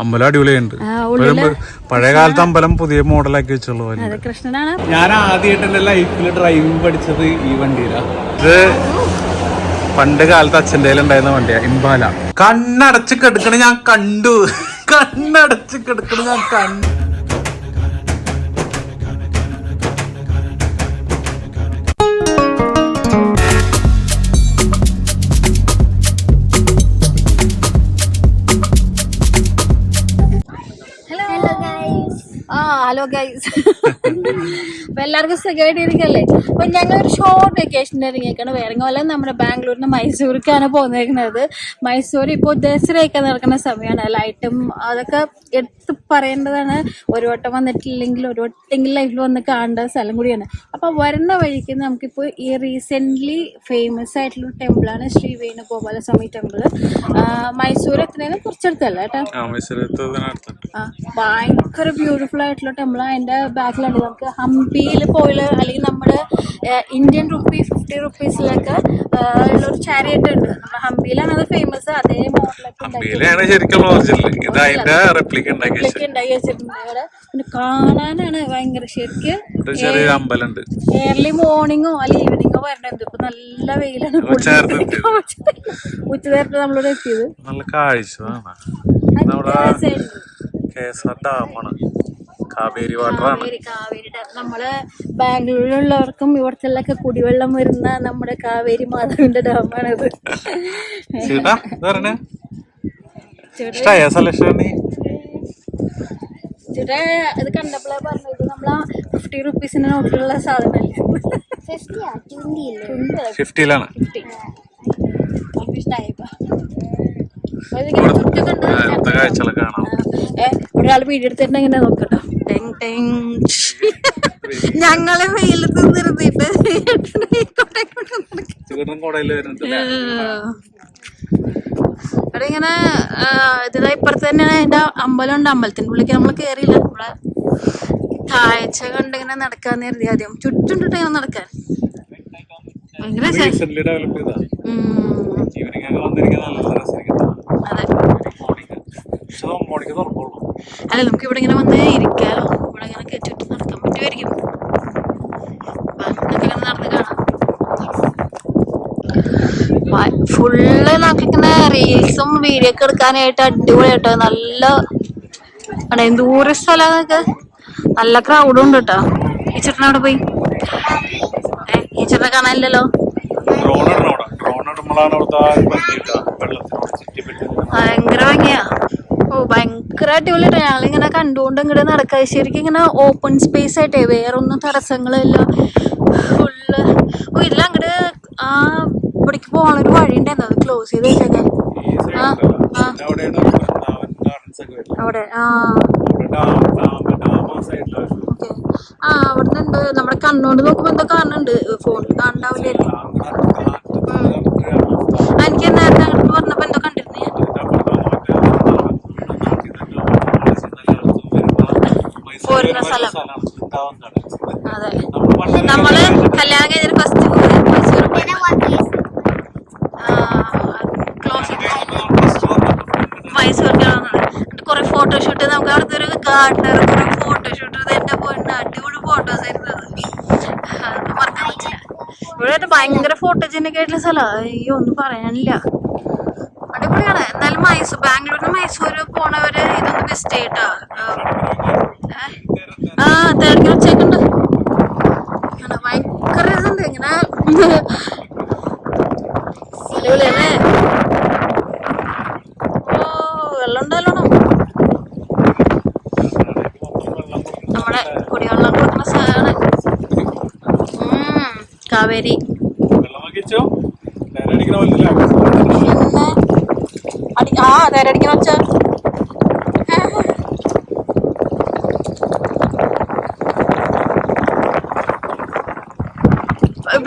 അമ്പലം അടിപൊളിയുണ്ട്. പഴയ കാലത്ത് അമ്പലം പുതിയ മോഡലാക്കി വെച്ചുള്ളൂ. ഞാൻ ആദ്യമായിട്ട് എന്റെ ലൈഫിൽ ഡ്രൈവിംഗ് പഠിച്ചത് ഈ വണ്ടിയിലാണ്. ഇത് പണ്ട് കാലത്ത് അച്ഛൻ്റെ ഉണ്ടായിരുന്ന വണ്ടിയാ, ഇമ്പാല. കണ്ണടച്ച് കിടക്കണ ഞാൻ കണ്ടു. കണ്ണടച്ച് കിടക്കണ ഞാൻ കണ്ടു. ഹലോ ഗൈസ്, അപ്പൊ എല്ലാവർക്കും സുഖമായിട്ടിരിക്കല്ലേ? അപ്പൊ ഞങ്ങൾ ഒരു ഷോർട്ട് വെക്കേഷന് ഇറങ്ങിയേക്കാണ്. വേറെ പോലെ നമ്മുടെ ബാംഗ്ലൂരിൽ നിന്ന് മൈസൂർക്കാണ് പോന്നേക്കുന്നത്. മൈസൂർ ഇപ്പോൾ ദസറയൊക്കെ നടക്കുന്ന സമയമാണ്. ലൈറ്റും അതൊക്കെ എടുത്ത് പറയേണ്ടതാണ്. ഒരു വട്ടം വന്നിട്ടില്ലെങ്കിൽ ഒരു വട്ടെങ്കിലും ലൈഫിൽ വന്ന് കാണേണ്ട സ്ഥലം കൂടിയാണ്. അപ്പൊ വരുന്ന വഴിക്ക് നമുക്കിപ്പോൾ ഈ റീസെന്റ് ഫേമസ് ആയിട്ടുള്ള ടെമ്പിളാണ് ശ്രീ വേണുഗോപാല സ്വാമി ടെമ്പിൾ. മൈസൂർ എത്തുന്നതിന് കുറച്ചടുത്തല്ല കേട്ടോ. ഭയങ്കര ബ്യൂട്ടിഫുൾ ആയിട്ടുള്ള ടെമ്പിൾ. അതിന്റെ ബാക്കിലുണ്ട്. നമുക്ക് ഹംപിയിൽ പോയില് അല്ലെങ്കിൽ നമ്മുടെ ഇന്ത്യൻ റുപ്പി 50 റുപ്പീസിലൊക്കെ ഉള്ളൊരു ചാരിയറ്റ് ഉണ്ട്. നമ്മുടെ ഹംപിയിലാണ് അത് ഫേമസ്. അതേ മോഡലൊക്കെ ഉണ്ടാക്കി വെച്ചിട്ടുണ്ട് അവിടെ. പിന്നെ കാണാനാണ് ഭയങ്കര. ശരിക്ക് ഏർലി മോർണിംഗോ അല്ലെങ്കിൽ ഈവനിങ്ങോ വരേണ്ടത്. ഇപ്പൊ നല്ല വെയിലാണ്. ഉച്ചനേരത്ത് നമ്മളോട് എത്തിയത്. കാവേരി വാട്ടറാണ്. നമ്മള് ബാംഗ്ലൂരിലുള്ളവർക്കും ഇവിടത്തെല്ലൊക്കെ കുടിവെള്ളം വരുന്ന നമ്മുടെ കാവേരി മാതാവിന്റെ ഡാമാണിത്. ചേട്ടാ ഇത് കണ്ടപ്പോഴേ പറഞ്ഞത് നമ്മളാ 50 റുപ്പീസിന്റെ നോട്ടിലുള്ള സാധനമല്ലേ. 50ലാണ്. ഒരാൾ വീഡിയോ എടുത്തിട്ട് ഇങ്ങനെ നോക്കട്ടോ. ഞങ്ങളെ വെയിലത്ത് നിർത്തിയിട്ട് അവിടെ ഇങ്ങനെ ഇതാ ഇപ്പുറത്ത് തന്നെയാണ് അതിന്റെ അമ്പലം ഉണ്ട്. അമ്പലത്തിന്റെ ഉള്ളിലേക്ക് നമ്മൾ കേറിയില്ല. നമ്മളെ കാഴ്ച കണ്ടിങ്ങനെ നടക്കാന്ന് കരുതി. ആദ്യം ചുറ്റുണ്ടിട്ട് ഇങ്ങനെ നടക്കാൻ ഭയങ്കര. അല്ല, നമുക്ക് ഇവിടെ ഇങ്ങനെ വന്ന് ഇരിക്കാലോ. ഇവിടെ ഇങ്ങനെ ചുറ്റും നടക്കാൻ പറ്റുമായിരിക്കും. ഇങ്ങനെ നടന്ന് കാണാം. ഫുള്ള് നമുക്കിങ്ങനെ റീൽസും വീഡിയോ ഒക്കെ എടുക്കാനായിട്ട് അടിപൊളിയായിട്ടോ. നല്ല ദൂര സ്ഥലമൊക്കെ നല്ല ക്രൗഡും ഉണ്ട് കേട്ടോ. ഈ ചേട്ടൻ അവിടെ പോയി. ഈ ചേട്ടനെ കാണാനില്ലല്ലോ. ഭയങ്കര ഭംഗിയാ. ഓ, ഭയങ്കര അടിപൊളിയായിട്ട്. ഞങ്ങളിങ്ങനെ കണ്ടുകൊണ്ട് ഇങ്ങോട്ട് നടക്കുക. ശരിക്കും ഇങ്ങനെ ഓപ്പൺ സ്പേസ് ആയിട്ടേ, വേറൊന്നും തടസ്സങ്ങളില്ല. ഫുള്ള് ഇല്ല. അങ്ങോട്ട് ആ ഇവിടേക്ക് പോകാനൊരു വഴി ഉണ്ടായിരുന്നു. അത് ക്ലോസ് ചെയ്ത് വെച്ചേക്കാൻ. അവിടെ അവിടെ നിന്നുണ്ട്. നമ്മുടെ കണ്ണോണ്ട് നോക്കുമ്പോ എന്തോ കാണുന്നുണ്ട്. ഫോണിൽ കാണണ്ടാവില്ലായിരിക്കും. എനിക്ക് നേരത്തെ അങ്ങോട്ട് പറഞ്ഞപ്പോ എന്തോ കണ്ടിരുന്നു ഞാൻ. പോരുന്ന സ്ഥലം. അതെ, നമ്മള് കല്യാണം കഴിഞ്ഞൊരു ഫസ്റ്റ് മൈസൂരിലാണ്. കുറെ ഫോട്ടോഷൂട്ട്. നമുക്ക് അവിടുത്തെ ഒരു ഗാർഡനർ കുറെ ഫോട്ടോഷൂട്ട്. എന്റെ പോയിട്ട് അടിപൊളി ഫോട്ടോസ് ആയിരുന്നത്. അതൊന്നും മറക്കാൻ പറ്റില്ല. ഇവിടെ ഭയങ്കര ഫോട്ടോജനിക് ആയിട്ടുള്ള സ്ഥലമാണ്. അയ്യോ, ഒന്നും പറയാനില്ല. അടിപൊളിയാണ്. എന്നാലും ബാംഗ്ലൂരിന് മൈസൂര് പോണവര് ഇതൊന്ന് വിസിറ്റ് ചെയ്യട്ടോ. തിരക്കി വെച്ചേക്കുണ്ട്. ഭയങ്കര ഇതുണ്ട്. ഇങ്ങനെ അടിപൊളിയല്ലേ. ഓ, വെള്ളം ഉണ്ടല്ലോ. നമ്മുടെ കുടിവെള്ളം കൊടുക്കുന്ന സ്ഥലമാണ് കാവേരി. നേരടിക്കണ വെച്ച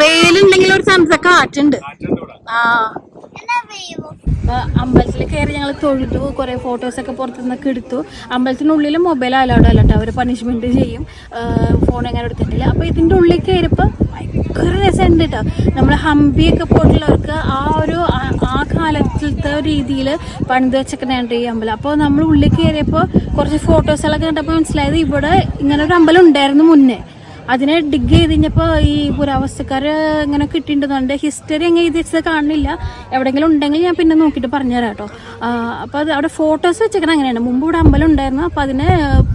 വെയിലുണ്ടെങ്കിൽ ഒരു ചന്ദ്ര കാറ്റുണ്ട്. അമ്പലത്തിൽ കയറി ഞങ്ങൾ തൊഴുതു. കുറെ ഫോട്ടോസൊക്കെ പുറത്തുനിന്നൊക്കെ എടുത്തു. അമ്പലത്തിനുള്ളിൽ മൊബൈൽ അലൗഡ് അല്ല കേട്ടോ. അവർ പണിഷ്മെന്റ് ചെയ്യും ഫോൺ എങ്ങനെ എടുത്തിട്ടില്ല. അപ്പൊ ഇതിന്റെ ഉള്ളിൽ കയറിയപ്പോൾ ഭയങ്കര രസമുണ്ട് കേട്ടോ. നമ്മൾ ഹംപിയൊക്കെ പോയിട്ടുള്ളവർക്ക് ആ ആ കാലത്തിലത്തെ രീതിയിൽ പണിത് വെച്ചേക്കണുണ്ട് ഈ അമ്പലം. അപ്പോൾ നമ്മൾ ഉള്ളിൽ കയറിയപ്പോൾ കുറച്ച് ഫോട്ടോസുകളൊക്കെ കണ്ടപ്പോൾ മനസ്സിലായത് ഇവിടെ ഇങ്ങനെ ഒരു അമ്പലം ഉണ്ടായിരുന്നു മുന്നേ. അതിനെ ഡിഗ് ചെയ്ത് കഴിഞ്ഞപ്പോൾ ഈ പുരാവസ്തുക്കാർ ഇങ്ങനെ കിട്ടിയിട്ടുണ്ടെന്നുണ്ട്. ഹിസ്റ്ററി എങ്ങനെ എഴുതി വെച്ചത് കാണുന്നില്ല. എവിടെയെങ്കിലും ഉണ്ടെങ്കിൽ ഞാൻ പിന്നെ നോക്കിയിട്ട് പറഞ്ഞുതരാം കേട്ടോ. അപ്പോൾ അത് അവിടെ ഫോട്ടോസ് വെച്ചേക്കണം അങ്ങനെയാണ്. മുമ്പ് ഇവിടെ അമ്പലം ഉണ്ടായിരുന്നു, അപ്പോൾ അതിനെ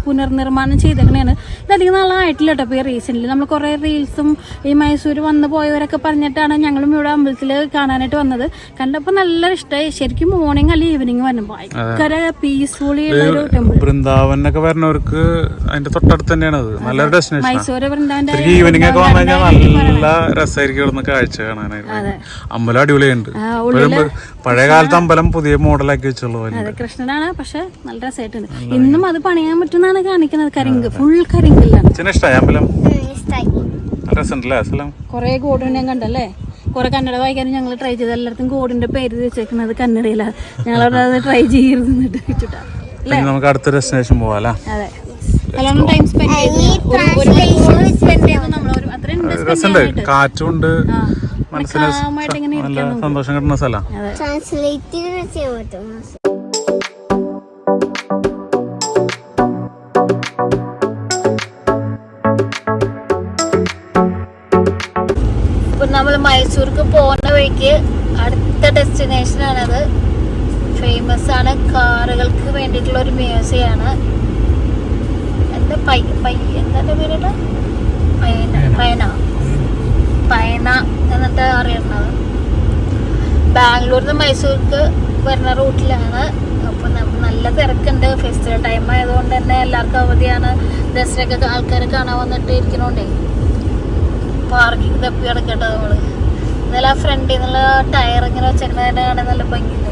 പുനർനിർമ്മാണം ചെയ്തേക്കണേണ്. ഇതധികം നാളായിട്ടില്ല കേട്ടോ. ഇപ്പോൾ ഈ റീസെൻ്റ്ലി നമ്മൾ കുറേ റീൽസും ഈ മൈസൂർ വന്ന് പോയവരൊക്കെ പറഞ്ഞിട്ടാണ് ഞങ്ങളും ഇവിടെ അമ്പലത്തിൽ കാണാനായിട്ട് വന്നത്. കണ്ടപ്പോൾ നല്ല ഇഷ്ടമായി. ശരിക്കും മോർണിംഗ് അല്ലെങ്കിൽ ഈവനിങ് വരണം. ഭയങ്കര പീസ്ഫുള്ളി ഉള്ള ഒരു ടെമ്പിൾ. വൃന്ദാവനൊക്കെ വരുന്നവർക്ക് അതിന്റെ തൊട്ടടുത്ത് തന്നെയാണ് അത്. നല്ലൊരു ഡെസ്റ്റിനേഷൻ. മൈസൂർ ഈവനിങ് ഒക്കെ വന്നു കഴിഞ്ഞാൽ നല്ല രസമായിരിക്കും ഇവിടുന്ന് കാഴ്ച കാണാനായിട്ട്. അമ്പലം അടിപൊളിയുണ്ട്. പഴയ കാലത്ത് അമ്പലം പുതിയ മോഡലാക്കി വെച്ചുള്ളൂ. കൃഷ്ണനാണ്, പക്ഷെ നല്ല രസമായിട്ടുണ്ട്. ഇന്നും അത് പണിയാൻ പറ്റുന്നതാണ് കാണിക്കുന്നത്. കരിങ്ക്, ഫുൾ കരിങ്കല്ലാണ്. ഇഷ്ടമായി അമ്പലം? രസമുണ്ടല്ലേ സ്ഥലം? കൊറേ ഗോഡ് ഞാൻ കണ്ടല്ലേ. കുറെ കന്നഡ വായിക്കാനും ഞങ്ങൾ ട്രൈ ചെയ്ത്. എല്ലായിടത്തും ഗോഡിന്റെ പേര് വെച്ചേക്കുന്നത് കന്നഡയിലാണ്. ഞങ്ങളത് ട്രൈ ചെയ്തിരുന്നിട്ട് വെച്ചിട്ടാ. നമുക്ക് അടുത്ത ഡെസ്റ്റിനേഷൻ പോവാല്ലേ? അതെ, നല്ലോണം ടൈം സ്പെൻഡ് ചെയ്തു. രസമുണ്ട്, കാറ്റുണ്ട്, മനസ്സിന് നല്ല സന്തോഷം കിട്ടുന്ന സ്ഥലം. ഇപ്പൊ നമ്മൾ മൈസൂർക്ക് പോകുന്ന വഴിക്ക് അടുത്ത ഡെസ്റ്റിനേഷൻ ആണത്. ഫേമസ് ആണ്, കാറുകൾക്ക് വേണ്ടിയിട്ടുള്ള ഒരു മ്യൂസിയം ആണ്. എന്താ എന്താ പേര്? പയന എന്നിട്ട് അറിയുന്നത്. ബാംഗ്ലൂരിൽ നിന്ന് മൈസൂർക്ക് വരുന്ന റൂട്ടിലാണ്. അപ്പൊ നല്ല തിരക്കുണ്ട്. ഫെസ്റ്റിവൽ ടൈം ആയതുകൊണ്ട് തന്നെ എല്ലാവർക്കും അവധിയാണ്. ദസറയൊക്കെ ആൾക്കാർ കാണാൻ വന്നിട്ട് ഇരിക്കണോണ്ടേ പാർക്കിംഗ് തപ്പി കിടക്കട്ടെ നമ്മള്. എന്നാലും ആ ഫ്രണ്ടിൽ നിന്നുള്ള ടയർ ഇങ്ങനെ വെച്ചേക്കുന്നതിനെ കാണാൻ നല്ല ഭംഗിയുണ്ട്.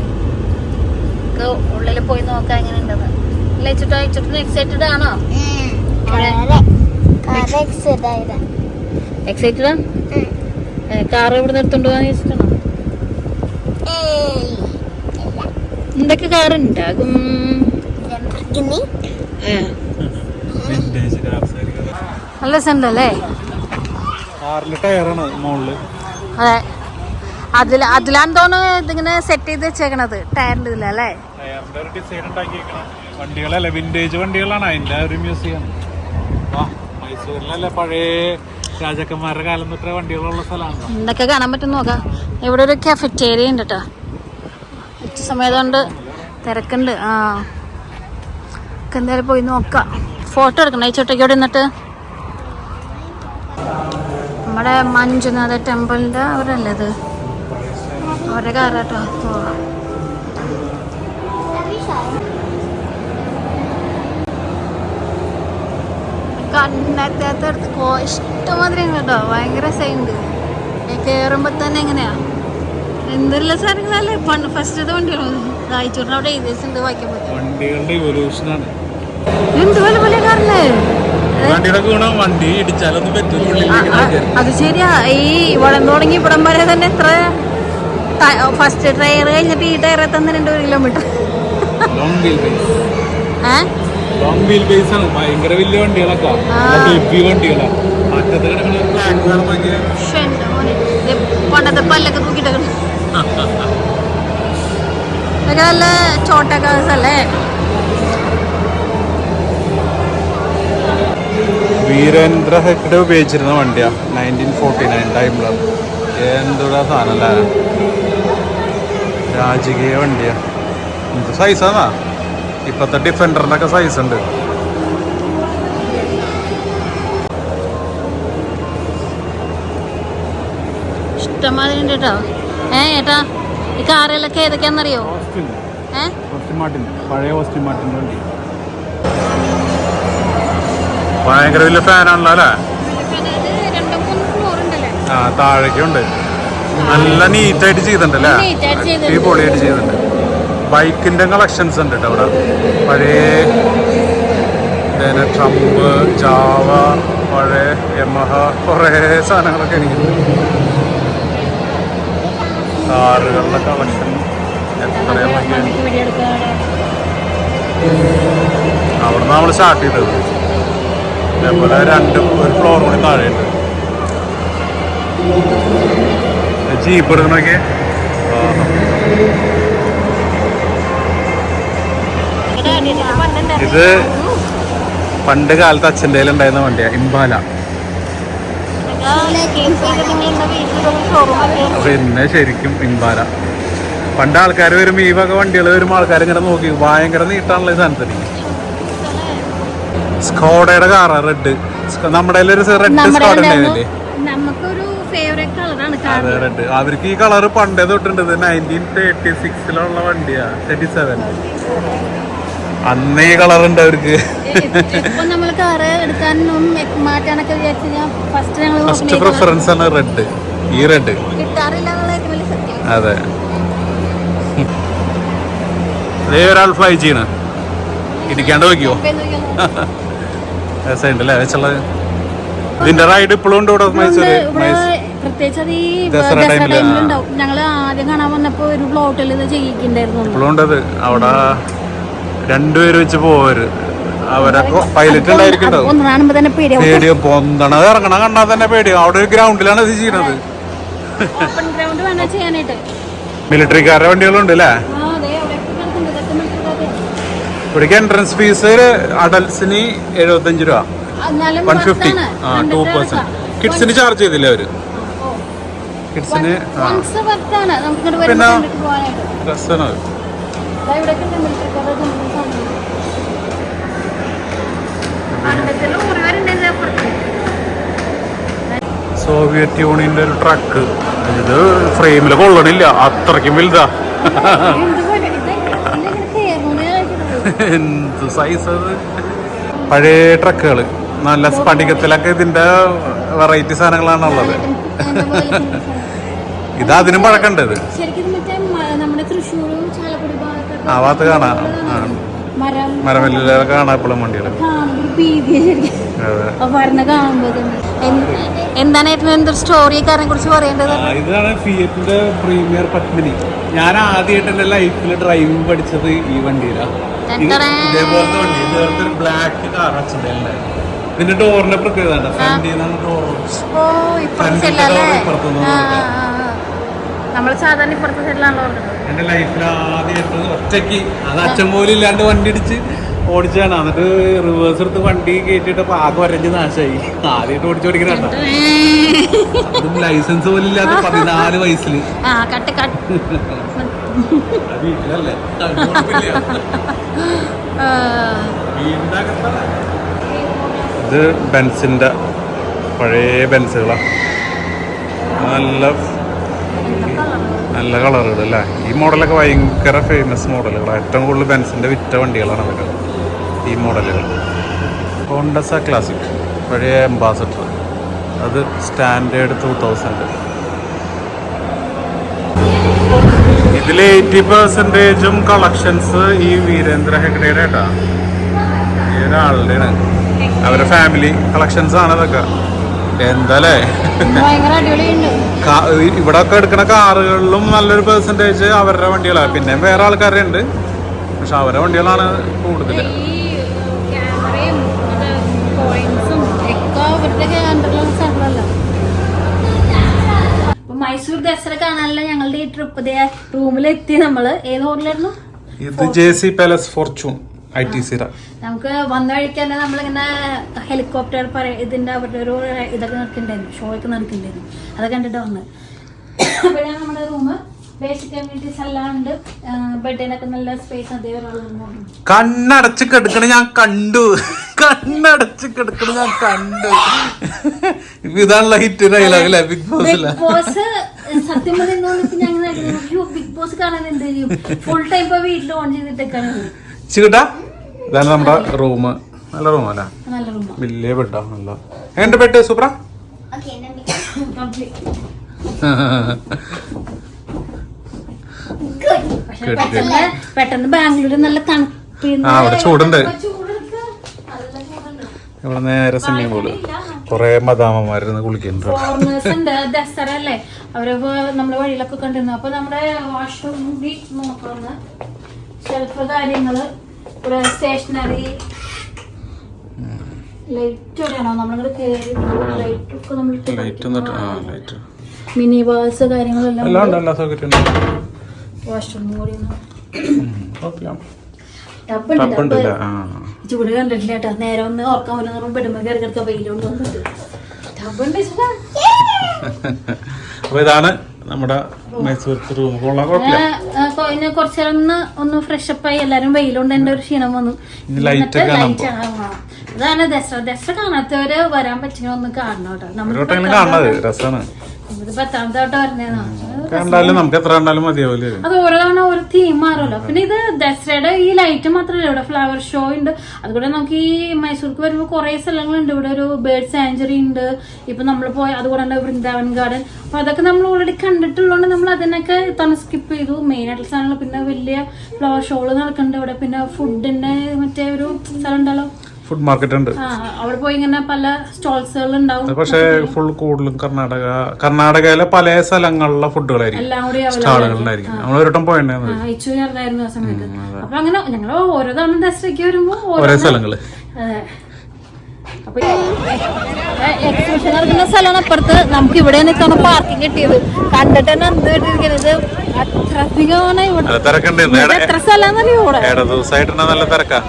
ഉള്ളിൽ പോയി നോക്കാൻ എങ്ങനെ ഉണ്ടെന്ന്. എക്സൈറ്റഡ് ആണോ? എക്സൈറ്റഡാ? കാർ ഇവിടെ നിർത്തോണ്ട് പോകാൻ വെച്ചിട്ടാണോ? എന്തൊക്കെ കാർ ഉണ്ടാകും? നല്ല രസമുണ്ടല്ലേ? അതെ, അതിലാന്ന് തോന്നുന്നു ഇതിങ്ങനെ സെറ്റ് ചെയ്ത് വെച്ചേക്കണത് ടയറിന്റെ ഇതിലല്ലേ? വണ്ടികളല്ലേ, വിന്റേജ് വണ്ടികളാണ്. അതിന്റെ ഒരു മ്യൂസിയം. മൈസൂരിലല്ലേ പഴയ രാജാക്കന്മാരുടെ കാലം തൊട്ടേ വണ്ടികളുള്ള സ്ഥലമാണ്. എന്തൊക്കെ കാണാൻ പറ്റും നോക്കാം. ഇവിടെ ഒരു കഫറ്റേരിയ ഉണ്ട് കേട്ടോ. ഉച്ച സമയത്തുകൊണ്ട് തിരക്കുണ്ട്. എന്തായാലും പോയി നോക്കാം. ഫോട്ടോ എടുക്കണം ഈ ചുട്ടയ്ക്കോടെ നിന്നിട്ട്. നമ്മുടെ മഞ്ജുനാഥ ടെമ്പിളിന്റെ അവരല്ലേ ഇത്? അവരുടെ കാറാട്ടോ. കണ്ണത്തേർത്തെടുത്ത് ഇഷ്ടമാതിരി കേട്ടോ. ഭയങ്കര സൈൻഡ് കേറുമ്പോ തന്നെ എങ്ങനെയാ എന്തെല്ലാം സാധനങ്ങളല്ലേ. ഫസ്റ്റത്തെ വണ്ടികളോ വായിച്ചോണ്ട് അവിടെ എഴുതിയിട്ടുണ്ട്. വായിക്കാൻ പറ്റും. എന്ത് പോലെ പോലെ കാറില്ലേ? അത് ശരിയാ. ഈ ഇവിടം തുടങ്ങി ഇവിടം വരെ തന്നെ എത്ര ഫസ്റ്റ് ടയർ കഴിഞ്ഞിട്ട് ഈ ടയർ എത്തുന്ന 2 കിലോമീറ്റർ. ഭയങ്കര വലിയ വണ്ടികളൊക്കെ പണ്ടത്തെ പല്ലൊക്കെ തൂക്കിട്ടൊക്കെ നല്ല ചോട്ട കാസ് അല്ലേ? വീരേന്ദ്ര ഹെഗ്ഡെ ഉപയോഗിച്ചിരുന്ന വണ്ടിയാ 1949 ടൈമില്. എന്തുടാ സാധനല്ലേ, രാജകീയ വണ്ടിയാ. എന്ത് സൈസാന്നാ, ഇപ്പത്തെ ഡിഫൻഡറിന്റെ ഒക്കെ സൈസ് ഉണ്ട്. ഇഷ്ടമാതിരി ഉണ്ട് കേട്ടോ. ഏട്ടാ ഈ കാറുകളൊക്കെ ഏതൊക്കെയാണെന്നറിയോ? പഴയ ഓസ്റ്റിൻ മാർട്ടിൻ വണ്ടി. ഭയങ്കര വലിയ ഫാനാണല്ലോ അല്ലേ? താഴേക്കുണ്ട്. നല്ല നീറ്റായിട്ട് ചെയ്തിട്ടുണ്ടല്ലേ? അടിപൊളിയായിട്ട് ചെയ്തിട്ടുണ്ട്. ബൈക്കിന്റെ കളക്ഷൻസ് ഉണ്ട് കേട്ടോ അവിടെ. പഴയ ട്രംപ്, ജാവ, പഴയ യമഹ, കുറേ സാധനങ്ങളൊക്കെ എനിക്ക്. കാറുകളുടെ കളക്ഷൻ എത്രയും അവിടെ നിന്ന് നമ്മൾ സ്റ്റാർട്ട് ചെയ്തത്. അതേപോലെ ഒരു ഫ്ലോർ കൂടി താഴെയുണ്ട്. ജീപ്പ് എടുക്കണൊക്കെ ഇത് പണ്ട് കാലത്ത് അച്ഛൻ്റെ ഉണ്ടായിരുന്ന വണ്ടിയാ, ഇംബാല. പിന്നെ ശരിക്കും ഇംബാല. പണ്ട് ആൾക്കാർ വരുമ്പോ ഈ വക വണ്ടികൾ വരുമ്പോ ആൾക്കാർ ഇങ്ങനെ നോക്കി, ഭയങ്കര നീട്ടാണല്ലോ ഈ സാധനത്തിന്. സ്കോഡയുടെ കാറാ, റെഡ്. നമ്മുടെ ഒരു റെഡ് സ്കോഡ ഉണ്ടായിരുന്നില്ലേ, അതെ റെഡ്. അവർക്ക് ഈ കളർ പണ്ടേ തൊട്ടുണ്ട്. 1936 വണ്ടിയാ, 37. അന്ന് ഈ കളർ ഉണ്ട് അവർക്ക്. ഫസ്റ്റ് പ്രിഫറൻസ് ആണ് റെഡ്, ഈ റെഡ്. അതെ, അതേ ഒരാൾ ഫ്ലൈ ചെയ്യണ, ഇടിക്കാണ്ട് നോക്കിയോ? രസമുണ്ടല്ലേ വെച്ചുള്ളത്. ഇതിന്റെ റൈഡ് ഇപ്പോഴും ഉണ്ട് ഇവിടെ മൈസൂര്. പ്രത്യേകിച്ച് അത് ഈ ദസറ ടൈമിലുണ്ടാവും. ഞങ്ങള് ആദ്യം കാണാൻ വന്നപ്പോ ഒരു പ്ലോട്ടിൽ ഇത് ചെയ്യിക്കുന്നുണ്ടായിരുന്നു. ഇപ്പോഴും ഉണ്ടത് അവിടെ. രണ്ടുപേര് വെച്ച് പോവര്, അവരൊക്കെ പൈലറ്റ് ഉണ്ടായിരിക്കും. പേടിയോ പൊന്തണത് ഇറങ്ങണ കണ്ടാൽ തന്നെ പേടിയോ. അവിടെ ഒരു ഗ്രൗണ്ടിലാണ് ഇത് ചെയ്യുന്നത്. മിലിറ്ററിക്കാരുടെ വണ്ടികളുണ്ട് അല്ലേ? ഇവിടേക്ക് എൻട്രൻസ് ഫീസ് അഡൽസിന് 75 രൂപ, 150. 2%. കിഡ്സിന് ചാർജ് ചെയ്തില്ല അവര്. കിഡ്സിന് പിന്നെ രസമാണ്. സോവിയറ്റ് യൂണിയന്റെ ഒരു ട്രക്ക്. ഇത് ഫ്രെയിമില് കൊള്ളണില്ല, അത്രയ്ക്കും വലുതാ. എന്ത് സൈസ് അത്. പഴയ ട്രക്കുകള്, നല്ല സ്ഫടികത്തിലൊക്കെ ഇതിന്റെ വെറൈറ്റി സാധനങ്ങളാണ് ഉള്ളത്. ഇത് അതിനും പഴക്കണ്ടത്. ആ ഭാഗത്ത് കാണാം, മരമെല്ലാം കാണാം എപ്പോഴും വണ്ടികൾ. എന്താണ് സ്റ്റോറിക്കാരനെ കുറിച്ച് പറയേണ്ടത്? ഇതാണ് ഫിയറ്റിന്റെ പ്രീമിയർ പത്മിനി. ഞാൻ ആദ്യമായിട്ട് എന്റെ ലൈഫിൽ ഡ്രൈവിംഗ് പഠിച്ചത് ഈ വണ്ടിയിലാണ്. ഇതേപോലത്തെ വണ്ടി, ഇതേപോലത്തെ ഒരു ബ്ലാക്ക് കാർ അച്ഛൻ്റെ ഉണ്ടായിരുന്നു. ഇതിന്റെ ഡോറിന്റെ പ്രത്യേകത എന്റെ ലൈഫിൽ ആദ്യമായിട്ട് ഒറ്റയ്ക്ക്, അത് അച്ഛൻ പോലും ഇല്ലാണ്ട് വണ്ടി ഇടിച്ച് ഓടിച്ചാണ്. എന്നിട്ട് റിവേഴ്സ് എടുത്ത് വണ്ടി കയറ്റിട്ടപ്പോ ആകെ വരഞ്ഞ് നാശമായി. ആദ്യമായിട്ട് ഓടിച്ചോടിക്കണ ലൈസൻസ് പോലും ഇല്ലാത്ത 14 വയസ്സില്. വീട്ടിലല്ലേ, ഇത് ബെൻസിന്റെ പഴയ ബെൻസുകളാണ്. നല്ല കളറുകൾ അല്ലേ. ഈ മോഡലൊക്കെ ഭയങ്കര ഫേമസ് മോഡലുകളാണ്. ഏറ്റവും കൂടുതൽ ബെൻസിന്റെ വിറ്റ വണ്ടികളാണ് അതൊക്കെ, ഈ മോഡലുകൾ. ഹോണ്ടസ ക്ലാസിക് പഴയ അംബാസഡർ, അത് സ്റ്റാൻഡേർഡ് 2000. ഇതിൽ 80% കളക്ഷൻസ് ഈ വീരേന്ദ്ര ഹെഗ്ഡേയുടെ കേട്ടാ, ഈ ഒരാളുടെയാണ്. അവരുടെ ഫാമിലി കളക്ഷൻസ് ആണ് അതൊക്കെ. എന്താല്ലേ, ഇവിടെ ഒക്കെ എടുക്കുന്ന കാറുകളിലും നല്ലൊരു പെർസെന്റേജ് അവരുടെ വണ്ടികളാണ്. പിന്നെ വേറെ ആൾക്കാരുടെ ഉണ്ട്, പക്ഷെ അവരുടെ വണ്ടികളാണ് കൂടുതൽ. മൈസൂർ ദസറ കാണാനല്ല ഞങ്ങളുടെ ഈ ട്രിപ്പ് റൂമിലെത്തി. നമ്മള് ഏത് ഹോട്ടലായിരുന്നു? ഇത് JC പാലസ് ഫോർച്യൂൺ ITC. നമുക്ക് വന്ന വഴിക്ക് തന്നെ നമ്മളിങ്ങനെ ഹെലികോപ്റ്റർ ഇതിന്റെ അവരുടെ ഒരു ഇതൊക്കെ നടക്കുന്നുണ്ടായിരുന്നു, ഷോ ഒക്കെ നടക്കുന്നുണ്ടായിരുന്നു. അതൊക്കെ കണ്ടിട്ട് വന്ന്. അപ്പോഴാണ് നമ്മുടെ റൂം. ബേസിക് കമ്മ്യൂണിറ്റീസ് എല്ലാം ഉണ്ട്. ബെഡിനൊക്കെ നല്ല സ്പേസ്. അതേ കണ്ണടച്ച് കിടക്കണ ഞാൻ കണ്ടു, കണ്ണടച്ച് കിടക്കണ ഞാൻ കണ്ടു. ഇതാണല്ലോ ഹിറ്റ് ഡയലോഗ് അല്ലേ ബിഗ് ബോസ്. സത്യം പറഞ്ഞാൽ ഞങ്ങൾ ബിഗ് ബോസ് കാണാൻ എന്ത് ചെയ്യും, ഫുൾ ടൈം ഇപ്പൊ വീട്ടിൽ ഓൺ ചെയ്തിട്ടൊക്കെയാണ്. ചിട്ടാ ഇതാണ് നമ്മുടെ റൂം. നല്ല റൂമല്ല, വലിയ ബെഡാ. നല്ല എന്റെ ബെഡ് സൂപ്പറാ. പെട്ടെന്ന് ബാംഗ്ലൂര് നല്ല തണുപ്പ്. അവിടെ ചൂടുണ്ട്. ഇവിടെ നേരെ സ്വിമ്മിംഗ് പൂള്, കൊറേ മദാമ്മമാരുന്ന് കുളിക്കുന്നുണ്ട്. ദസറ അല്ലേ, അവര് നമ്മുടെ വഴിയിലൊക്കെ കണ്ടിരുന്നു. അപ്പൊ നമ്മുടെ വാഷ്റൂം കൂടി നോക്കണം. ഷെൽഫ് കാര്യങ്ങള്, സ്റ്റേഷനറി, ലൈറ്റ് എവിടെയാണോ നമ്മളിവിടെ കയറി ലൈറ്റൊക്കെ നമ്മൾ മിനി ബാൾസ് കാര്യങ്ങളെല്ലാം എല്ലാ സൗകര്യം. വാഷ്റൂം കൂടി തപ്പുണ്ടല്ല. ചൂട് കണ്ടിട്ടില്ല കേട്ടോ. നേരെ ഒന്ന് ഓർക്കാൻ പറ്റുന്ന പെടുമ്പോ കയറി കിടക്കാൻ വെയിലുണ്ട് വന്നിട്ട് ടബുണ്ട്. അപ്പൊ ഇതാണ് നമ്മുടെ മൈസൂർ റൂം. കൊള്ളാം, കുഴപ്പമില്ല. കുറച്ചു നേരം ഒന്ന് ഫ്രഷപ്പ് ആയി എല്ലാരും വെയിലുണ്ട്. എന്റെ ഒരു ക്ഷീണം വന്നു. ഇതാണ് ദസറ കാണാത്തവര് വരാൻ പറ്റുന്ന ഒന്ന് കാണണം കേട്ടോ. കാണുന്നത് രസമാണ്. ഇത് 10ാമത്തെ വട്ടം പറഞ്ഞേന്നാ. നമുക്ക് എത്ര കണ്ടാലും മതിയാവില്ലേ. അത് ഓരോ തവണ ഓരോ തീം മാറുമല്ലോ. പിന്നെ ഇത് ദസറയുടെ ഈ ലൈറ്റ് മാത്രമല്ല, ഇവിടെ ഫ്ലവർ ഷോ ഉണ്ട്. അതുകൂടെ നമുക്ക് ഈ മൈസൂർക്ക് വരുമ്പോൾ കുറെ സ്ഥലങ്ങളുണ്ട്. ഇവിടെ ഒരു ബേർഡ് സാഞ്ചുറി ഉണ്ട്. ഇപ്പൊ നമ്മൾ പോയ അതുകൂടെ വൃന്ദാവൻ ഗാർഡൻ. അപ്പൊ അതൊക്കെ നമ്മൾ ഓൾറെഡി കണ്ടിട്ടുള്ളതുകൊണ്ട് നമ്മൾ അതിനൊക്കെ തവണ സ്കിപ്പ് ചെയ്തു. മെയിൻ ആയിട്ടുള്ള സാധനങ്ങൾ. പിന്നെ വലിയ ഫ്ലവർ ഷോകള് നടക്കുന്നുണ്ട് ഇവിടെ. പിന്നെ ഫുഡിന്റെ മറ്റേ ഒരു സ്ഥലം ഉണ്ടല്ലോ, ഫുഡ് മാർക്കറ്റ് ഉണ്ട്. അവിടെ പോയി ഇങ്ങനെ പല സ്റ്റോൾസുകൾ ഉണ്ടാവും. പക്ഷെ ഫുൾ കൂടുതലും കർണാടകയിലെ പല സ്ഥലങ്ങളിലെ ഫുഡുകളായിരിക്കും, സ്റ്റാളുകളുണ്ടായിരിക്കും. നമ്മൾ ഒരു വട്ടം പോയിട്ടുണ്ടായിരുന്നു ആ സമയത്ത്. അപ്പൊ അങ്ങനെ ഞങ്ങൾ ഓരോ തവണ ദസറയ്ക്ക് വരുമ്പോ ഓരോ സ്ഥലങ്ങള്. അപ്പൊ എക്സിബിഷൻ നടക്കുന്ന സ്ഥലമാണ് അപ്പുറത്ത്. നമുക്ക് ഇവിടെ നിൽക്കാണ് പാർക്കിംഗ് കിട്ടിയത്. കണ്ടിട്ട് തന്നെ എന്ത് കിട്ടിയിരിക്കുന്നത് അത്രധികമാണ്. ഇവിടെ എത്ര സ്ഥലമാണെന്നല്ലേ ഇവിടെ. നല്ല തിരക്കാ.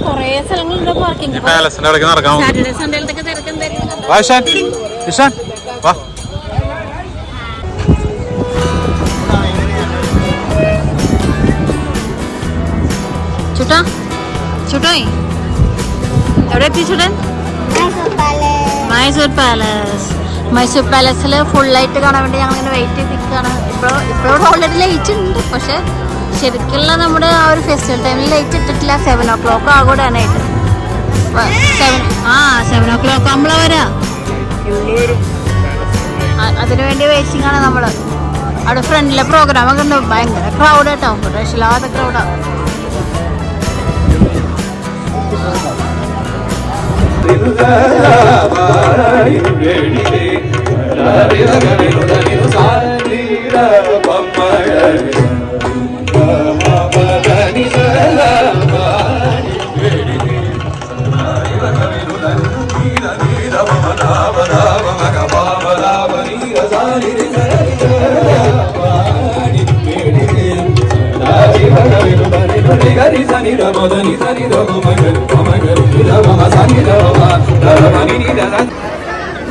കൊറേ സ്ഥലങ്ങളുണ്ട് പാർക്കിംഗ്. സാറ്റർഡേ സൺഡേയിലൊക്കെ തിരക്കെന്തായിരിക്കും. ചുട്ടാ ചുട്ടായി എവിടെ എത്തി ചുട്ടൻ? മൈസൂർ പാലസ്. മൈസൂർ പാലസിൽ ഫുള്ളായിട്ട് കാണാൻ വേണ്ടി ഞങ്ങളിങ്ങനെ വെയിറ്റ് ചെയ്തിരിക്കുകയാണ്. ഇപ്പോഴും ഓൾറെഡി ലൈറ്റ് ഉണ്ട്. പക്ഷെ ശരിക്കുള്ള നമ്മുടെ ആ ഒരു ഫെസ്റ്റിവൽ ടൈമിൽ ലൈറ്റ് ഇട്ടിട്ടില്ല. 7 o'clock ആകൂടാനായിട്ട്. 7 o'clock ആകുമ്പോഴാ വരാ. അതിനുവേണ്ടി വെയിറ്റിംഗ് ആണ് നമ്മള്. അവിടെ ഫ്രണ്ടിലെ പ്രോഗ്രാം ഒക്കെ ഉണ്ട്. ഭയങ്കര ക്രൗഡ് കേട്ടോ. രക്ഷയില്ലാത്ത ക്രൗഡാ.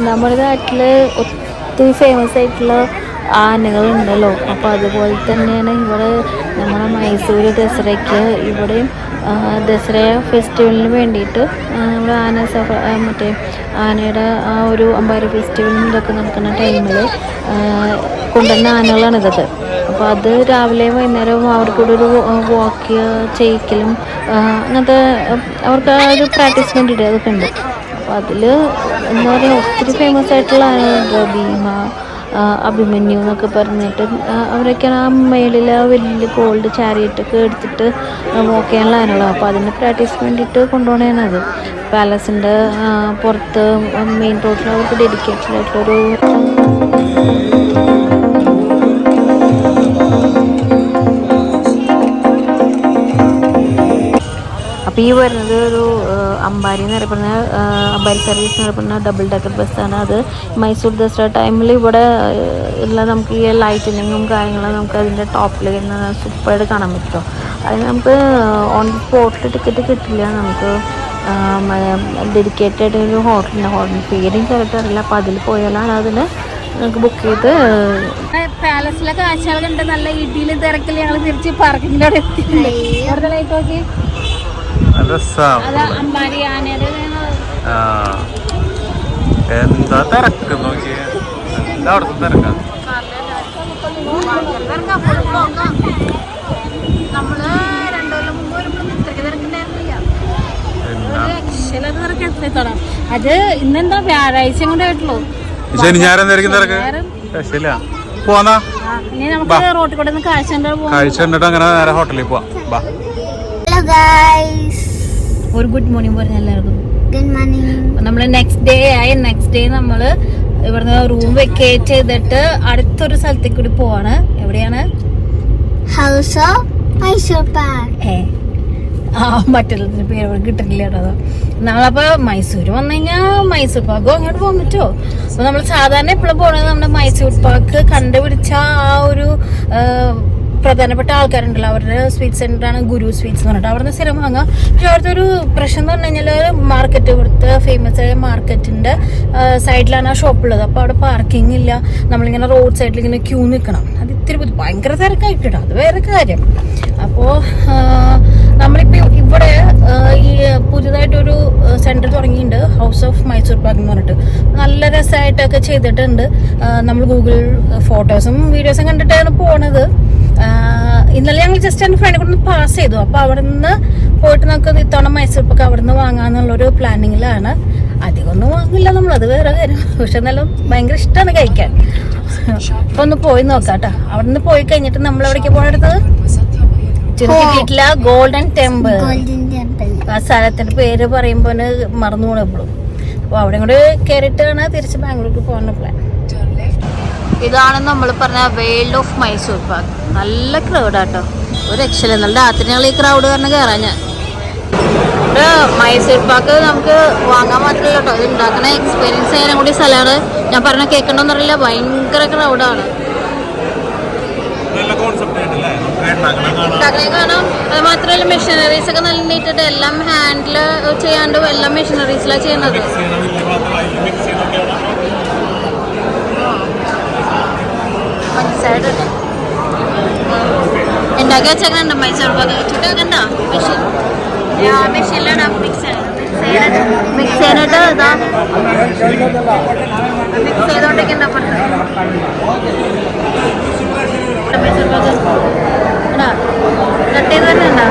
നമ്മുടെ നാട്ടില് ഒത്തിരി ഫേമസ് ആയിട്ടുള്ള ആനകളുണ്ടല്ലോ. അപ്പോൾ അതുപോലെ തന്നെയാണ് ഇവിടെ നമ്മുടെ മൈസൂർ ദസറയ്ക്ക് ഇവിടെയും ദസറ ഫെസ്റ്റിവലിന് വേണ്ടിയിട്ട് നമ്മുടെ മറ്റേ ആനയുടെ ആ ഒരു അമ്പാരി ഫെസ്റ്റിവലിന് ഇതൊക്കെ നടക്കുന്ന ടൈമിൽ കൊണ്ടുവന്ന ആനകളാണ് ഇതൊക്കെ. അപ്പോൾ അത് രാവിലെയും വൈകുന്നേരവും അവർക്കൂടെ ഒരു വാക്ക് ചെയ്യിക്കലും അങ്ങനത്തെ അവർക്ക് ആ ഒരു പ്രാക്ടീസിന് വേണ്ടിയിട്ട് അതൊക്കെ ഉണ്ട്. അപ്പോൾ അതിൽ എന്താ പറയുക ഒത്തിരി ഫേമസ് ആയിട്ടുള്ള ആനകളുണ്ട്. ഭീമ, അഭിമന്യു എന്നൊക്കെ പറഞ്ഞിട്ട് അവരൊക്കെയാണ് ആ മേളിൽ വലിയ ഗോൾഡ് ചാരിയറ്റൊക്കെ എടുത്തിട്ട് വാക്ക് ചെയ്യാനുള്ള ആനകളാണ്. അപ്പോൾ അതിൻ്റെ പ്രാക്ടീസിന് വേണ്ടിയിട്ട് കൊണ്ടുപോകണേനത്. പാലസിൻ്റെ പുറത്ത് മെയിൻ റോഡിൽ അവർക്ക് ഡെഡിക്കേറ്റഡ് ആയിട്ടുള്ളൊരു അപ്പോൾ ഈ വരുന്നത് ഒരു അമ്പാരി എന്ന് പറയപ്പെടുന്ന അമ്പാരി സർവീസ് എന്ന് പറയപ്പെടുന്ന ഡബിൾ ഡെക്കർ ബസ്സാണ്. അത് മൈസൂർ ദസറ ടൈമിൽ ഇവിടെ ഉള്ള നമുക്ക് ഈ ലൈറ്റിനിങ്ങും കാര്യങ്ങളും നമുക്ക് അതിൻ്റെ ടോപ്പിൽ സൂപ്പറായിട്ട് കാണാൻ പറ്റുമോ. അതിന് നമുക്ക് ഓൺ സ്പോട്ടിൽ ടിക്കറ്റ് കിട്ടില്ല. നമുക്ക് ഡെഡിക്കേറ്റഡ് ഒരു ഹോട്ടൽ പേരും കറക്റ്റ് അറിയില്ല. അപ്പോൾ അതിൽ പോയാലാണ് അതിന് നമുക്ക് ബുക്ക് ചെയ്ത്. പാലസിലെ കാഴ്ചകൾ കണ്ട് നല്ല ഇടിയിൽ തിരക്കിൽ ഞങ്ങൾ തിരിച്ച് പാർക്കിങ്ങിലൂടെ എത്തിയിട്ടുണ്ട്. ലൈറ്റ് നോക്കി അമ്പാരി ആനയുടെ എന്താ തിരക്ക് നോക്കിയ എല്ലായിടത്തും തിരക്കാ. നമ്മള് 2 കൊല്ലം മുമ്പ് വരുമ്പോൾ ഇത്രയ്ക്ക് തിരക്കുണ്ടായിരുന്നില്ല. അത് ഇന്നെന്താ വ്യാഴാഴ്ച കൊണ്ട് ആയിട്ടുള്ളൂ. ശനി ഞായറും തിരക്ക് പോന്നാ. ഇനി നമുക്ക് റോട്ടിൽ കൂടെ കാഴ്ച കണ്ടിട്ട് അങ്ങനെ നേരെ ഹോട്ടലിൽ പോവാം. ഒരു ഗുഡ് മോർണിംഗ് പറഞ്ഞ എല്ലാവർക്കും ഗുഡ് മോർണിംഗ്. നമ്മള് നെക്സ്റ്റ് ഡേ നമ്മള് ഇവിടുന്ന് റൂം വെക്കേറ്റ് ചെയ്തിട്ട് അടുത്തൊരു സ്ഥലത്തേക്ക് കൂടി പോവാണ്. എവിടെയാണ്? House of Mysore park. മറ്റുള്ളതിന് പേര് കിട്ടില്ല കേട്ടോ. നമ്മളപ്പോ മൈസൂർ വന്നു കഴിഞ്ഞാൽ മൈസൂർ പാർക്ക് അങ്ങോട്ട് പോകാൻ പറ്റുമോ? അപ്പൊ നമ്മൾ സാധാരണ എപ്പോഴും പോണത് നമ്മുടെ മൈസൂർ പാർക്ക് കണ്ടുപിടിച്ച ആ ഒരു പ്രധാനപ്പെട്ട ആൾക്കാരുണ്ടല്ലോ, അവരുടെ സ്വീറ്റ് സെന്ററാണ് ഗുരു സ്വീറ്റ്സ് എന്ന് പറഞ്ഞിട്ട്. അവിടെ നിന്ന് സ്ഥിരം വാങ്ങാം. പക്ഷെ അവിടുത്തെ ഒരു പ്രശ്നം എന്ന് പറഞ്ഞു കഴിഞ്ഞാൽ മാർക്കറ്റ്, ഇവിടുത്തെ ഫേമസ് ആയ മാർക്കറ്റിന്റെ സൈഡിലാണ് ആ ഷോപ്പുള്ളത്. അപ്പോൾ അവിടെ പാർക്കിംഗ് ഇല്ല. നമ്മളിങ്ങനെ റോഡ് സൈഡിൽ ഇങ്ങനെ ക്യൂ നിൽക്കണം. അത് ഇത്തിരി ഭയങ്കര തിരക്കായിട്ടോ, അത് വേറെ കാര്യം. അപ്പോൾ നമ്മളിപ്പോൾ ഇവിടെ ഈ പുതിയതായിട്ടൊരു സെന്റർ തുടങ്ങിയിട്ടുണ്ട്, ഹൗസ് ഓഫ് മൈസൂർ പാക്ക് എന്ന് പറഞ്ഞിട്ട്. നല്ല രസമായിട്ടൊക്കെ ചെയ്തിട്ടുണ്ട്. നമ്മൾ ഗൂഗിൾ ഫോട്ടോസും വീഡിയോസും കണ്ടിട്ടാണ് പോണത്. ഇന്നലെ ഞങ്ങൾ ജസ്റ്റ് എൻ്റെ ഫ്രണ്ടിനെ കൊണ്ട് പാസ് ചെയ്തു. അപ്പോൾ അവിടെ നിന്ന് പോയിട്ട് നമുക്ക് ഇത്തവണ മൈസൂർ പാക്ക് അവിടെ നിന്ന് വാങ്ങാന്നുള്ളൊരു പ്ലാനിങ്ങിലാണ്. അധികം ഒന്നും വാങ്ങില്ല നമ്മൾ, അത് വേറെ കാര്യം. പക്ഷെ എന്നാലും ഭയങ്കര ഇഷ്ടമാണ് കഴിക്കാൻ. അപ്പൊ ഒന്ന് പോയി നോക്കാം കേട്ടോ. അവിടെ നിന്ന് പോയി കഴിഞ്ഞിട്ട് നമ്മൾ എവിടേക്ക് പോകണടുത്തത് ചുരുക്കിട്ടില്ല, ഗോൾഡൻ ടെമ്പിൾ. ആ സ്ഥലത്തിന്റെ പേര് പറയുമ്പോ മറന്നു പോണ എപ്പോഴും. അപ്പൊ അവിടെ കൂടെ കയറിയിട്ടാണ് തിരിച്ച് ബാംഗ്ലൂർക്ക് പോകാനുള്ള പ്ലാൻ. ഇതാണ് നമ്മൾ പറഞ്ഞ വേൾഡ് ഓഫ് മൈസൂർ പാക്ക്. നല്ല ക്രൗഡാട്ടോ, ഒരു രക്ഷയില്ല. നല്ല രാത്രി ഞങ്ങൾ ഈ ക്രൗഡ് കാരണം കയറാൻ. ഞാൻ ഇവിടെ മൈസൂർ പാക്ക് നമുക്ക് വാങ്ങാൻ മാത്രമല്ല കേട്ടോ, ഇത് ഉണ്ടാക്കുന്ന എക്സ്പീരിയൻസ് ചെയ്യാനും കൂടി സ്ഥലമാണ്. ഞാൻ പറഞ്ഞ കേൾക്കണമെന്നറിയില്ല, ഭയങ്കര ക്രൗഡാണ്. കാണാം. അത് മാത്രമല്ല മെഷീനറീസ് ഒക്കെ നല്ല നീട്ടിട്ട് എല്ലാം ഹാൻഡിൽ ചെയ്യാണ്ട് എല്ലാം മെഷീനറീസിലാണ് ചെയ്യുന്നത്. ഉണ്ടാക്കി വെച്ചേക്കണ്ട മൈസൂർ പാക്ക് ചുട്ടാക്കണ്ട മെഷീൻ. മെഷീനിലാണ് മിക്സ് ചെയ്യാനായിട്ട് ഇതാ മിക്സ് ചെയ്തോണ്ടൊക്കെ അപ്പുറത്ത് മൈസൂർ പാക്ക് കട്ട് ചെയ്ത് തന്നെ ഉണ്ടോ?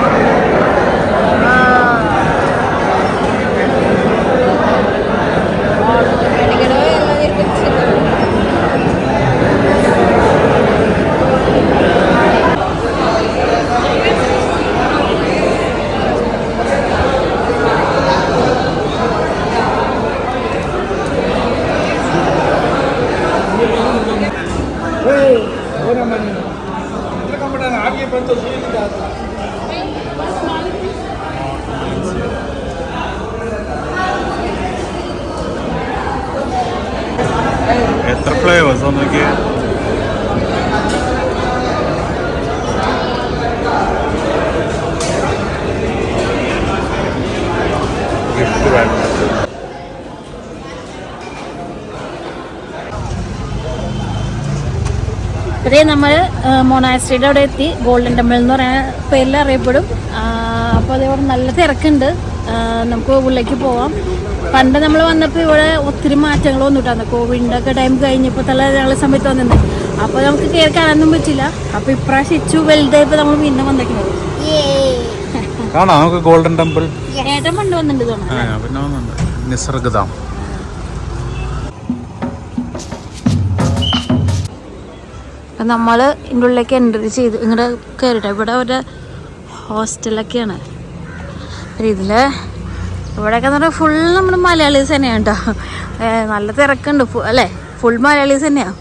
എത്ര ഫ്ലേവേഴ്സ് നോക്കിയേ. ഇതേ നമ്മൾ മൊണാസ്ട്രിയുടെ അവിടെ എത്തി. ഗോൾഡൻ ടെമ്പിൾ എന്ന് പറയുന്ന പേരിൽ അറിയപ്പെടും. അപ്പോൾ അതേപോലെ നല്ല തിരക്കുണ്ട്. നമുക്ക് ഉള്ളിലേക്ക് പോവാം. പണ്ട് നമ്മൾ വന്നപ്പോൾ ഇവിടെ ഒത്തിരി മാറ്റങ്ങൾ വന്നിട്ടാണ്. കോവിഡിൻ്റെ ഒക്കെ ടൈം കഴിഞ്ഞപ്പോൾ തല ഞങ്ങളെ സമയത്ത് വന്നിട്ടുണ്ട്. അപ്പോൾ നമുക്ക് കയറി കാണാനൊന്നും പറ്റില്ല. അപ്പോൾ ഇപ്രാവശ്യം ഇച്ചു വലുതായപ്പോൾ നമ്മൾ പിന്നെ വന്നേക്കുന്നത്. കാണാം നമുക്ക് ഗോൾഡൻ ടെമ്പിൾ. ഏട്ടൻ പണ്ട് വന്നിട്ടുണ്ട് തോന്നുന്നു. നിസർഗധാം. നമ്മൾ ഇതിൻ്റെ ഉള്ളിലേക്ക് എൻട്രി ചെയ്ത് ഇങ്ങോട്ട് കയറിട്ടോ. ഇവിടെ ഒരു ഹോസ്റ്റലൊക്കെയാണ്. ഇതിൽ ഇവിടെയൊക്കെ എന്ന് പറഞ്ഞാൽ ഫുൾ നമ്മുടെ മലയാളീസ് തന്നെയാണ് കേട്ടോ. നല്ല തിരക്കുണ്ട് അല്ലേ, ഫുൾ മലയാളീസ് തന്നെയാണ്.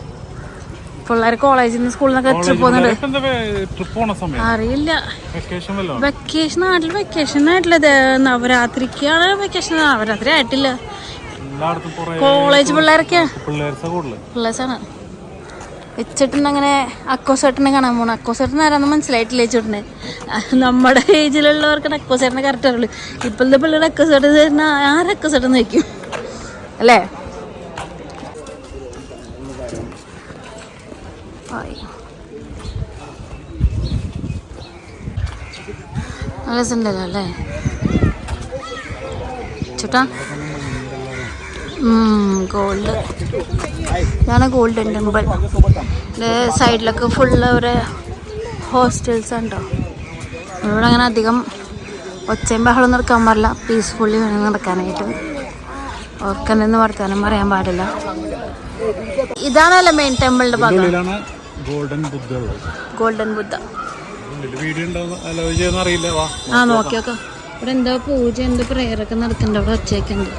പിള്ളേർ കോളേജിൽ നിന്ന് സ്കൂളിൽ നിന്നൊക്കെ ട്രിപ്പ് പോകുന്നുണ്ട്. അറിയില്ല, വെക്കേഷൻ ആയിട്ടില്ല. നവരാത്രിക്കാണ് വെക്കേഷൻ. നവരാത്രി ആയിട്ടില്ല. കോളേജ് പിള്ളേരൊക്കെയാണ്, പിള്ളേഴ്സാണ്. ചേട്ടൻ അങ്ങനെ അക്കോസേട്ടനെ കാണാൻ പോകണം. അക്കോസേട്ടൻ ആരാന്ന് മനസ്സിലായിട്ടില്ല ചേട്ടന്. നമ്മുടെ ഏജിലുള്ളവർക്കാണ് അക്കോസേട്ടനെ കറക്റ്റ് അറിയുള്ളൂ. ഇപ്പോഴത്തെ പിള്ളേർ അക്കോസേട്ടൻ ചേട്ടൻ ആരക്കോസേട്ടൻ നോക്കും അല്ലേ. നല്ല രസമുണ്ടല്ലോ അല്ലേ ചേട്ടാ. ഗോൾഡ്, ഇതാണ് ഗോൾഡൻ ടെമ്പിൾ. സൈഡിലൊക്കെ ഫുള്ള് ഒരു ഹോസ്റ്റൽസ് ഉണ്ടോ. ഇവിടെ അങ്ങനെ അധികം ഒച്ചയും ബഹളം നടക്കാൻ പാടില്ല. പീസ്ഫുള്ളി വേണം നടക്കാനായിട്ട്. ഒക്കെ നിന്ന് വർത്താനം പറയാൻ പാടില്ല. ഇതാണല്ലോ മെയിൻ ടെമ്പിളിന്റെ ഭാഗം. ഗോൾഡൻ ബുദ്ധ. ആ നോക്കി നോക്കാം. ഇവിടെ എന്തോ പൂജ, എന്തോ പ്രേയറൊക്കെ നടക്കുന്നുണ്ട്. അവിടെ ഒച്ചയൊക്കെയുണ്ട്.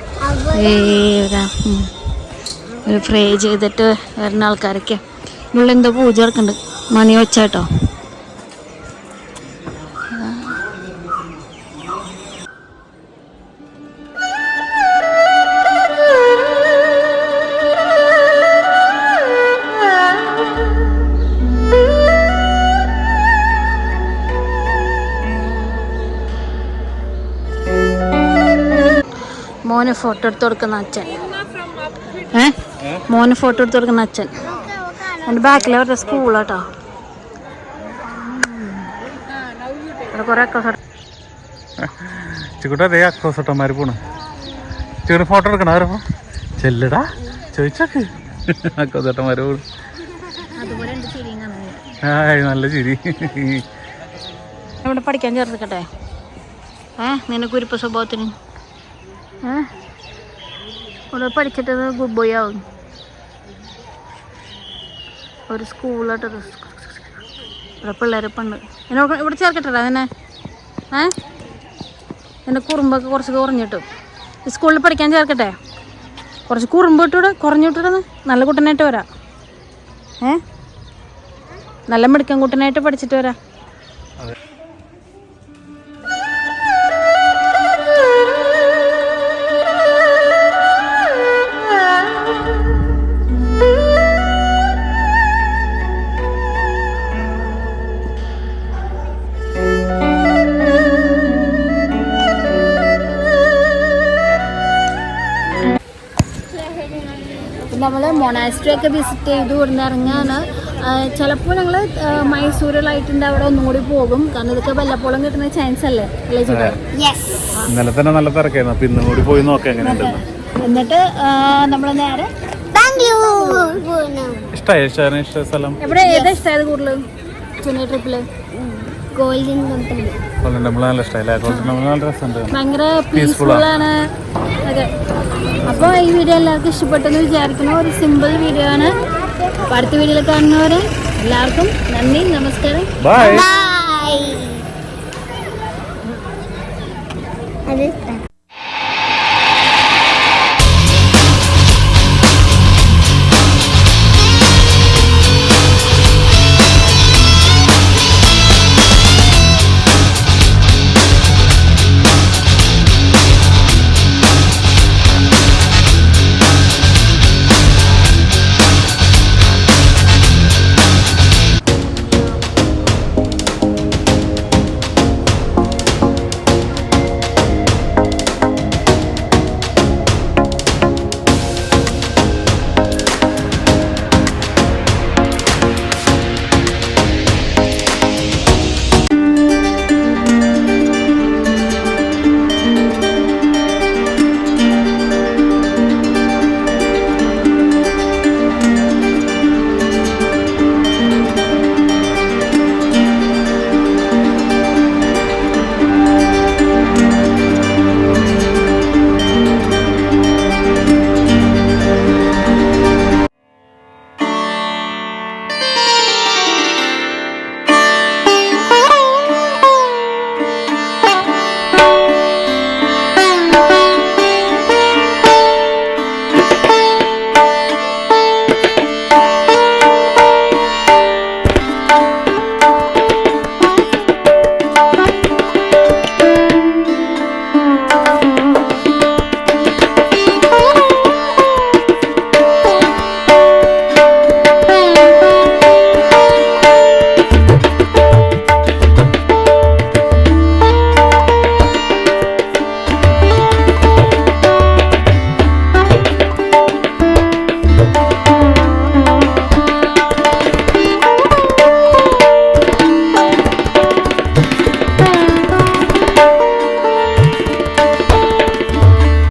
ഒരു പ്രേ ചെയ്തിട്ട് വരുന്ന ആൾക്കാരൊക്കെ ഇവിടെ എന്തോ പൂജ നടക്കുന്നുണ്ട്. മണി വെച്ചാട്ടോ. മോന് ഫോട്ടോ എടുത്ത് കൊടുക്കുന്ന അച്ഛൻ. മോന് ഫോട്ടോ എടുത്ത് കൊടുക്കുന്ന അച്ഛൻ. എൻ്റെ ബാക്കിൽ അവരുടെ സ്കൂളാട്ടോ. ഇവിടെ കുറെ ചിക്കുട്ടാ അതേ അക്കോസട്ടന്മാര് പോണ്. ചിക്കന് ഫോട്ടോ എടുക്കണ അവരപ്പോ ചെല്ലടാ ചോദിച്ചോക്ക്. അക്കോസട്ടന്മാര് പോണു. നല്ല ചിരി. ഇവിടെ പഠിക്കാൻ ചേർത്തിക്കട്ടെ? നിനക്ക് കുരിപ്പ സ്വഭാവത്തിന് ഇവിടെ പഠിച്ചിട്ട് ഗുഡ് ബോയ് ആവും. ഒരു സ്കൂളായിട്ട് ഇവിടെ പിള്ളേരെ പണ്ട് ഇവിടെ ചേർക്കട്ടെ നിന്നെ. നിന്റെ കുറുമ്പൊക്കെ കുറച്ച് കുറഞ്ഞിട്ടു. സ്കൂളിൽ പഠിക്കാൻ ചേർക്കട്ടെ? കുറച്ച് കുറുമ്പ് ഇട്ടൂടെ, കുറഞ്ഞു വിട്ടിടുന്ന്. നല്ല കുട്ടനായിട്ട് വരാം. നല്ല മിടുക്കൻ കുട്ടനായിട്ട് പഠിച്ചിട്ട് വരാം. നമ്മൾ മൊണാസ്ട്രി ഒക്കെ വിസിറ്റ് ചെയ്ത് ഇറങ്ങാണ്. ചിലപ്പോൾ ഞങ്ങൾ മൈസൂരിലായിട്ടുണ്ട് അവിടെ ഒന്നുകൂടി പോകും. കാരണം ഇതൊക്കെ വല്ലപ്പോഴും കിട്ടുന്ന ചാൻസ് അല്ലേ? ഇന്നലെ തന്നെ നല്ല തിരക്കായിരുന്നു. അപ്പൊ ഇന്നും കൂടി പോയി നോക്കാം എങ്ങനെയുണ്ട്. എന്നിട്ട് നമ്മൾ നേരെ ഇഷ്ടമായ സ്ഥലം എവിടെ? ഏതാ ഇഷ്ടമായത് കൂടുതൽ ചെന്നൈ ട്രിപ്പില്? ഗോൾഡൻ ടെമ്പിൾ നല്ല ഇഷ്ടമല്ലേ? ഗോൾഡൻ ടെമ്പിൾ നല്ല രസമുണ്ട്, ഭയങ്കര പീസ്ഫുൾ ആണ്. അതെ. അപ്പോൾ ഈ വീഡിയോ എല്ലാവർക്കും ഇഷ്ടപ്പെട്ടെന്ന് വിചാരിക്കുന്നു. ഒരു സിമ്പിൾ വീഡിയോ ആണ്. അപ്പോൾ അടുത്ത വീഡിയോയിൽ കാണുന്നവരെ എല്ലാവർക്കും നന്ദി, നമസ്കാരം, ബൈ.